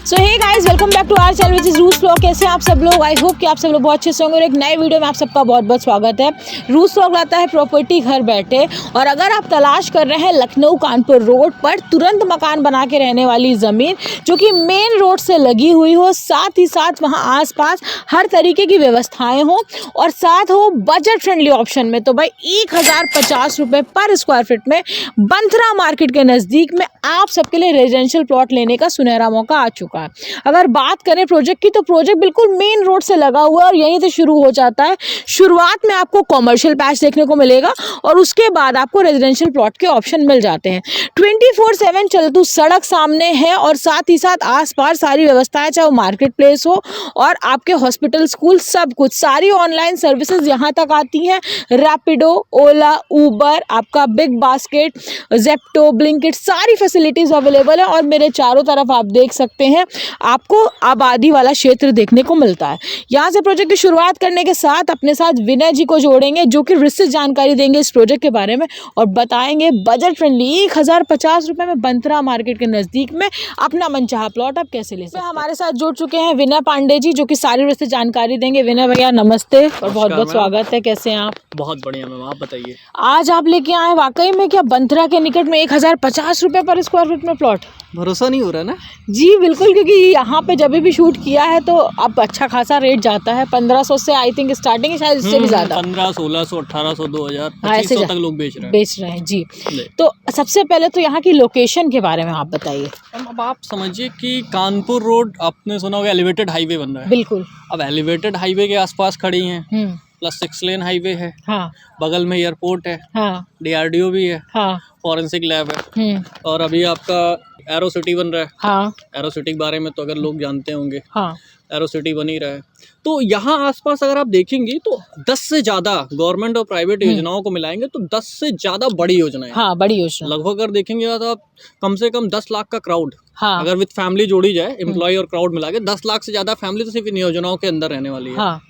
So hey guys, welcome back to our channel which is रूस vlog. कैसे हैं आप सब लोग? आई होप कि आप सब लोग बहुत अच्छे से होंगे और एक नए वीडियो में आप सबका बहुत बहुत स्वागत है। रूस व्लॉग लाता है प्रॉपर्टी घर बैठे, और अगर आप तलाश कर रहे हैं लखनऊ कानपुर रोड पर तुरंत मकान बना के रहने वाली ज़मीन जो कि मेन रोड से लगी हुई हो, साथ ही साथ वहाँ आसपास हर तरीके की व्यवस्थाएं हो और साथ हो बजट फ्रेंडली ऑप्शन में, तो भाई 1050 रुपये पर स्क्वायर फीट में बंथरा मार्केट के नज़दीक में आप सबके लिए रेजिडेंशियल प्लॉट लेने का सुनहरा मौका आ चुका है। अगर बात करें प्रोजेक्ट की, तो प्रोजेक्ट बिल्कुल मेन रोड से लगा हुआ है और यहीं से शुरू हो जाता है। शुरुआत में आपको कॉमर्शियल पैच देखने को मिलेगा और उसके बाद आपको रेजिडेंशियल प्लॉट के ऑप्शन मिल जाते हैं। 24/7 चलतू सड़क सामने है और साथ ही साथ आसपास सारी व्यवस्थाएं, चाहे वो मार्केट प्लेस हो और आपके हॉस्पिटल, स्कूल, सब कुछ, सारी ऑनलाइन सर्विसेज यहाँ तक आती हैं। रैपिडो, ओला, ऊबर, आपका बिग बास्केट, जेप्टो, ब्लिंकिट, सारी फैसिलिटीज अवेलेबल है। और मेरे चारों तरफ आप देख सकते हैं, आपको आबादी वाला क्षेत्र देखने को मिलता है। यहाँ से प्रोजेक्ट की शुरुआत करने के साथ अपने साथ विनय जी को जोड़ेंगे, जो कि विस्तृत जानकारी देंगे इस प्रोजेक्ट के बारे में और बताएंगे बजट फ्रेंडली 1050 रुपये में बंथरा मार्केट के नज़दीक में अपना मनचाहा प्लॉट आप कैसे ले सकते हैं। हमारे साथ जुड़ चुके हैं विनय पांडे जी, जो कि सारी विस्तृत जानकारी देंगे। विनय भैया नमस्ते और बहुत बहुत स्वागत है। कैसे हैं आप? बहुत बढ़िया मैम, आप बताइए। आज आप लेके आए वाकई में क्या बंथरा के निकट में 1050 रुपये पर स्क्वायर फीट में प्लॉट? भरोसा नहीं हो रहा ना? जी बिल्कुल, क्योंकि यहाँ पे जब भी शूट किया है तो अब अच्छा खासा रेट जाता है। 1500 से आई थिंक स्टार्टिंग है, शायद इससे भी ज्यादा। 1500, 1600, 1800, 2000, 2500 तक लोग बेच रहे हैं जी। तो सबसे पहले तो यहाँ की लोकेशन के बारे में आप बताइए। अब आप समझिए कि कानपुर रोड, आपने सुना होगा एलिवेटेड हाईवे बन रहा है। बिल्कुल। अब एलिवेटेड हाईवे के आसपास खड़ी हैं, प्लस 6 लेन हाईवे है। हाँ। बगल में एयरपोर्ट है। हाँ। DRDO भी है। हाँ। फॉरेंसिक लैब है। और अभी आपका एरो सिटी बन रहा है। हाँ। एरो सिटी के बारे में तो अगर लोग जानते होंगे। हाँ। एरो सिटी बन ही रहा है। तो यहाँ आसपास अगर आप देखेंगे तो 10 से ज़्यादा गवर्नमेंट और प्राइवेट योजनाओं को मिलाएंगे तो 10 से ज़्यादा बड़ी योजनाएं। हाँ, बड़ी योजना। लगभग अगर देखेंगे तो आप कम से कम 10 लाख का क्राउड। हाँ। अगर विद फैमिली जोड़ी जाए, एम्प्लॉय और क्राउड मिला के 10 लाख से ज़्यादा फैमिली तो सिर्फ इन योजनाओं के अंदर रहने वाली है। हाँ।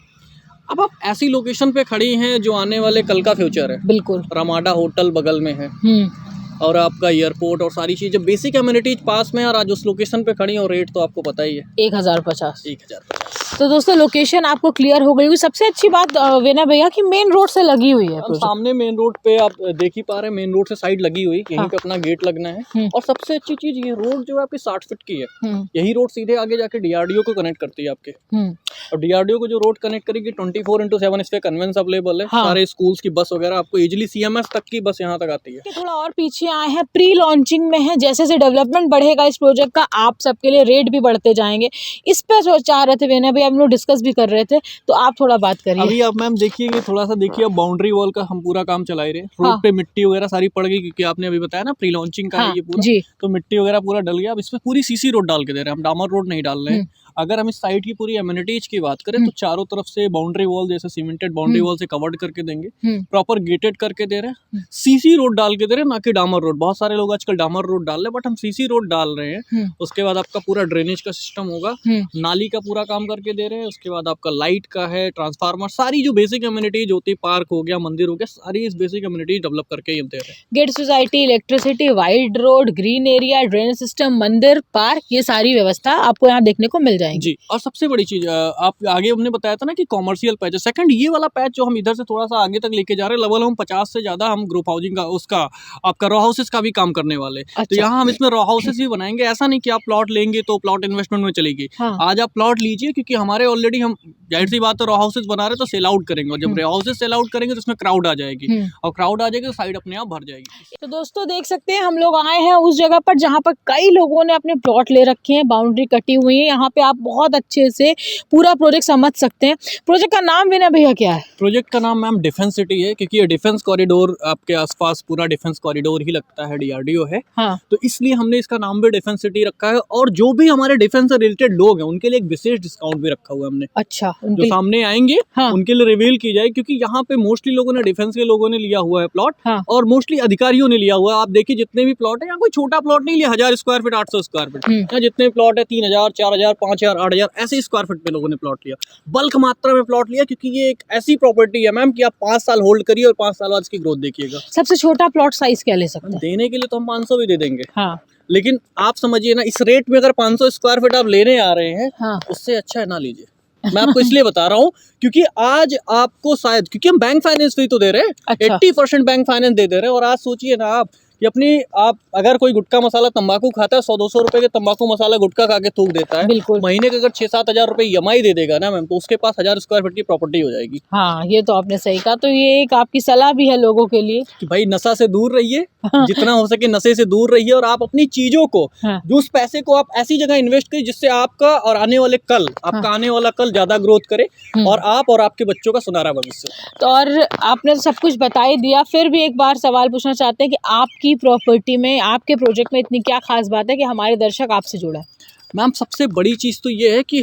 अब आप ऐसी लोकेशन पे खड़ी हैं जो आने वाले कल का फ्यूचर है। बिल्कुल। रमाडा होटल बगल में है और आपका एयरपोर्ट और सारी चीज़ें, बेसिक एमिनिटीज पास में, और आज उस लोकेशन पे खड़ी और रेट तो आपको पता ही है 1050। तो दोस्तों लोकेशन आपको क्लियर हो गई होगी। सबसे अच्छी बात विनय भैया कि मेन रोड से लगी हुई है। सामने मेन रोड पे आप देख ही पा रहे हैं, मेन रोड से साइड लगी हुई, यहीं पे अपना गेट लगना है। और सबसे अच्छी चीज, ये रोड जो है आपकी 60 फीट की है। यही रोड सीधे आगे जाके DRDO को कनेक्ट करती है आपके। और DRDO को जो रोड कनेक्ट करेगी 24/7 इस पे कन्वेंस अवेलेबल है। सारे स्कूल्स की बस वगैरह आपको इजिली CMS तक की बस यहाँ तक आती है। थोड़ा और पीछे आए हैं, प्री लॉन्चिंग में है। जैसे जैसे डेवलपमेंट बढ़ेगा इस प्रोजेक्ट का, आप सबके लिए रेट भी बढ़ते जाएंगे। इस पे जो चाह रहे थे विनय भैया, हम लोग डिस्कस भी कर रहे थे, तो आप थोड़ा बात करिए। अभी आप मैम देखिए, थोड़ा सा देखिए, अब बाउंड्री वॉल का हम पूरा काम चला रहे हैं। रोड पे मिट्टी वगैरह सारी पड़ गई, क्योंकि आपने अभी बताया ना प्री लॉन्चिंग का है ये पूरा जी। तो मिट्टी वगैरह पूरा डल गया। अब इसमें पूरी CC रोड डाल के दे रहे हैं हम, डामर रोड नहीं डाल रहे हैं। अगर हम इस साइड की पूरी एमिनिटीज की बात करें तो चारों तरफ से बाउंड्री वॉल, जैसे सीमेंटेड बाउंड्री वॉल से कवर्ड करके देंगे, प्रॉपर गेटेड करके दे रहे हैं। CC रोड डाल के दे रहे हैं, ना कि डामर रोड। बहुत सारे लोग आजकल डामर रोड डाल रहे हैं, बट हम CC रोड डाल रहे हैं। उसके बाद आपका पूरा ड्रेनेज का सिस्टम होगा, नाली का पूरा काम करके दे रहे हैं। उसके बाद आपका लाइट का है, ट्रांसफार्मर, सारी जो बेसिक एमिनिटीज होती है, पार्क हो गया, मंदिर हो गया, सारी इस बेसिक एमिनिटीज डेवलप करके ही दे रहे हैं। Gate society, electricity, wide road, green area, drainage system, मंदिर, पार्क, ये सारी व्यवस्था आपको यहाँ देखने को मिल जाएगी जी। और सबसे बड़ी चीज, आप आगे हमने बताया था ना कि कॉमर्शियल पैच है। सेकंड, ये वाला पैच जो हम इधर से थोड़ा सा आगे तक लेके जा रहे हैं, लगभग हम 50 से ज्यादा हम ग्रुप हाउसिंग का, उसका आपका रॉ हाउसेस का भी काम करने वाले। अच्छा। तो यहाँ हम इसमें रॉ हाउसेस भी बनाएंगे। ऐसा नहीं कि आप प्लॉट लेंगे तो प्लॉट इन्वेस्टमेंट में चलेगी। हाँ। आज आप प्लॉट लीजिए, क्योंकि हमारे ऑलरेडी, हम जाहिर सी बात है, रॉ हाउसेस बना रहे तो सेल आउट करेंगे, और जब रॉ हाउसेस सेल आउट करेंगे तो उसमें क्राउड आ जाएगी, और क्राउड आ जाएगी तो साइड अपने आप भर जाएगी। तो दोस्तों देख सकते हैं, हम लोग आए हैं उस जगह पर जहाँ पर कई लोगों ने अपने प्लॉट ले रखे हैं, बाउंड्री कटी हुई है। यहाँ पे आप बहुत अच्छे से पूरा प्रोजेक्ट समझ सकते हैं। प्रोजेक्ट का नाम विनय भैया क्या है? प्रोजेक्ट का नाम मैम डिफेंस सिटी है, क्योंकि ये डिफेंस कॉरिडोर, आपके आसपास पूरा डिफेंस कॉरिडोर ही लगता है, DRDO है। हाँ। तो इसलिए हमने इसका नाम भी डिफेंस सिटी रखा है। और जो भी हमारे डिफेंस से रिलेटेड लोग हैं, उनके लिए एक विशेष डिस्काउंट भी रखा हुआ है हमने। अच्छा। जो सामने आएंगे, हाँ, उनके लिए रिवील की जाए, क्योंकि यहाँ पे मोस्टली लोगों ने, डिफेंस के लोगों ने लिया हुआ है प्लॉट। हाँ। और मोस्टली अधिकारियों ने लिया हुआ है। आप देखिए जितने भी प्लॉट है, यहाँ कोई छोटा प्लॉट नहीं लिया, 1000 स्क्वायर फीट, 800 स्क्वायर फीट, यहाँ जितने प्लॉट है 3000, 4000, 5000, 8000 ऐसे स्क्वायर फीट पे लोगों ने प्लॉट लिया, बल्क मात्रा में प्लॉट लिया। क्योंकि ये एक ऐसी प्रॉपर्टी है मैम कि आप 5 साल होल्ड करिए और 5 साल बाद इसकी ग्रोथ देखिएगा। सबसे छोटा प्लॉट साइज क्या ले सकते हैं? देने के लिए तो हम 500 भी दे देंगे। हाँ। लेकिन आप समझिए ना, इस रेट में अगर 500 स्क्वायर फीट आप लेने आ रहे हैं, हाँ, उससे अच्छा है ना लीजिए। मैं आपको इसलिए बता रहा हूँ क्योंकि आज आपको शायद, क्योंकि हम बैंक फाइनेंस भी तो दे रहे हैं, अच्छा। 80% बैंक फाइनेंस दे रहे हैं। और आज सोचिए ना आप कि आप अगर कोई गुटखा मसाला तंबाकू खाता है, 100-200 रुपए के तंबाकू मसाला गुटखा खा के थूक देता है, बिल्कुल, महीने के अगर 6-7 हजार रुपए EMI दे देगा ना मैम, तो उसके पास 1000 स्क्वायर फीट की प्रॉपर्टी हो जाएगी। हाँ, ये तो आपने सही कहा। तो ये एक आपकी सलाह भी है लोगों के लिए कि भाई नशा से दूर रहिए, जितना हो सके नशे से दूर रहिए, और आप अपनी चीजों को, जो उस पैसे को आप ऐसी जगह इन्वेस्ट करिए जिससे आपका और आने वाले कल, आपका आने वाला कल ज्यादा ग्रोथ करे, और आप और आपके बच्चों का सुनहरा भविष्य। तो और आपने सब कुछ बता ही दिया, फिर भी एक बार सवाल पूछना चाहते हैं कि आपकी प्रॉपर्टी में, आपके प्रोजेक्ट में इतनी क्या खास बात है कि हमारे दर्शक आपसे जुड़ा है? मैम, सबसे बड़ी चीज़ तो ये है कि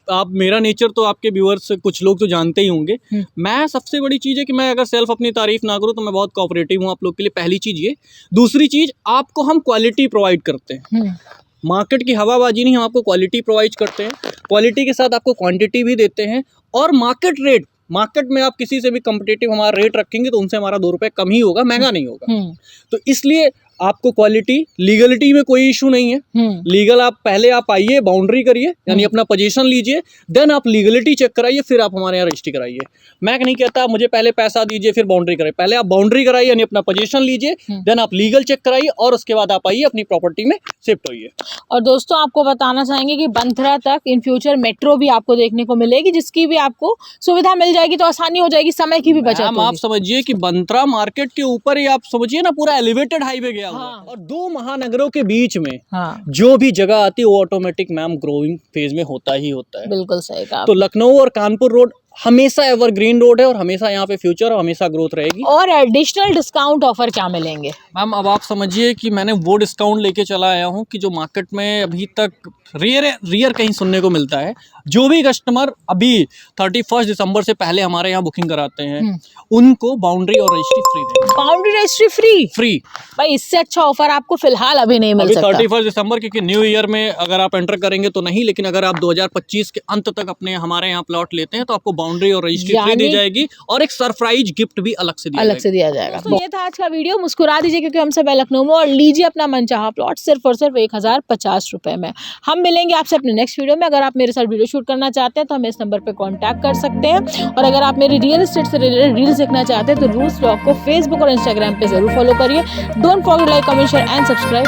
आप मेरा नेचर तो आपके व्यूअर्स कुछ लोग तो जानते ही होंगे। मैं, सबसे बड़ी चीज़ है कि मैं अगर सेल्फ अपनी तारीफ ना करूँ तो मैं बहुत कोऑपरेटिव हूँ आप लोग के लिए, पहली चीज़ ये। दूसरी चीज़, आपको हम क्वालिटी प्रोवाइड करते हैं, मार्केट की हवाबाजी नहीं, हम आपको क्वालिटी प्रोवाइड करते हैं। क्वालिटी के साथ आपको क्वांटिटी भी देते हैं, और मार्केट रेट, मार्केट में आप किसी से भी कम्पिटिटिव हमारा रेट रखेंगे तो उनसे हमारा 2 रुपए कम ही होगा, महंगा नहीं होगा। तो इसलिए आपको क्वालिटी, लीगलिटी में कोई इशू नहीं है। लीगल आप पहले आप आइए, बाउंड्री करिए, यानी अपना पोजीशन लीजिए, देन आप लीगलिटी चेक कराइए, फिर आप हमारे यहाँ रजिस्ट्री कराइए। मैं नहीं कहता मुझे पहले पैसा दीजिए फिर बाउंड्री कराइए, पहले आप बाउंड्री कराइए, यानी अपना पोजीशन लीजिए, देन आप लीगल चेक कराइए, और उसके बाद आप आइए अपनी प्रॉपर्टी में शिफ्ट होइए। और दोस्तों, आपको बताना चाहेंगे कि बंथरा तक इन फ्यूचर मेट्रो भी आपको देखने को मिलेगी, जिसकी भी आपको सुविधा मिल जाएगी, तो आसानी हो जाएगी, समय की भी बचत होगी। आप समझिए कि बंथरा मार्केट के ऊपर ही आप समझिए ना, पूरा एलिवेटेड हाईवे गया। हाँ। और 2 महानगरों के बीच में, हाँ, जो भी जगह आती है वो ऑटोमेटिक मैम ग्रोइंग फेज में होता ही होता है। बिल्कुल सही कहा। तो लखनऊ और कानपुर रोड हमेशा एवरग्रीन रोड है, और हमेशा यहाँ पे फ्यूचर और हमेशा ग्रोथ रहेगी। और एडिशनल डिस्काउंट ऑफर क्या मिलेंगे मैम? अब आप समझिए कि मैंने वो डिस्काउंट लेके चला आया हूँ कि जो मार्केट में अभी तक रेयर कहीं सुनने को मिलता है। जो भी कस्टमर अभी 31 दिसंबर से पहले हमारे यहाँ बुकिंग कराते हैं, उनको बाउंड्री और रजिस्ट्री फ्री देंगे। बाउंड्री रजिस्ट्री फ्री भाई, इससे अच्छा ऑफर आपको फिलहाल अभी नहीं मिल सकता। 31 दिसंबर, क्योंकि न्यू ईयर में अगर आप एंटर करेंगे तो नहीं, लेकिन अगर आप 2025 के अंत तक अपने हमारे यहाँ प्लॉट लेते हैं तो आपको बाउंड्री और रजिस्ट्री फ्री दी जाएगी, और एक सरप्राइज गिफ्ट भी अलग से दिया जाएगा। तो ये था आज का वीडियो। मुस्कुरा दीजिए क्योंकि हम सब है लखनऊ में, और लीजिए अपना मनचाहा प्लॉट सिर्फ और सिर्फ 1050 रुपए में। हम मिलेंगे आपसे अपने नेक्स्ट वीडियो में। अगर आप मेरे साथ वीडियो शूट करना चाहते हैं तो हमें इस नंबर पे कांटेक्ट कर सकते हैं, और अगर आप मेरी रियल एस्टेट से रिलेटेड रील्स देखना चाहते हैं तो रूल्स व्लॉग को फेसबुक और इंस्टाग्राम पे जरूर फॉलो करिए। Don't forget like, comment, share and subscribe.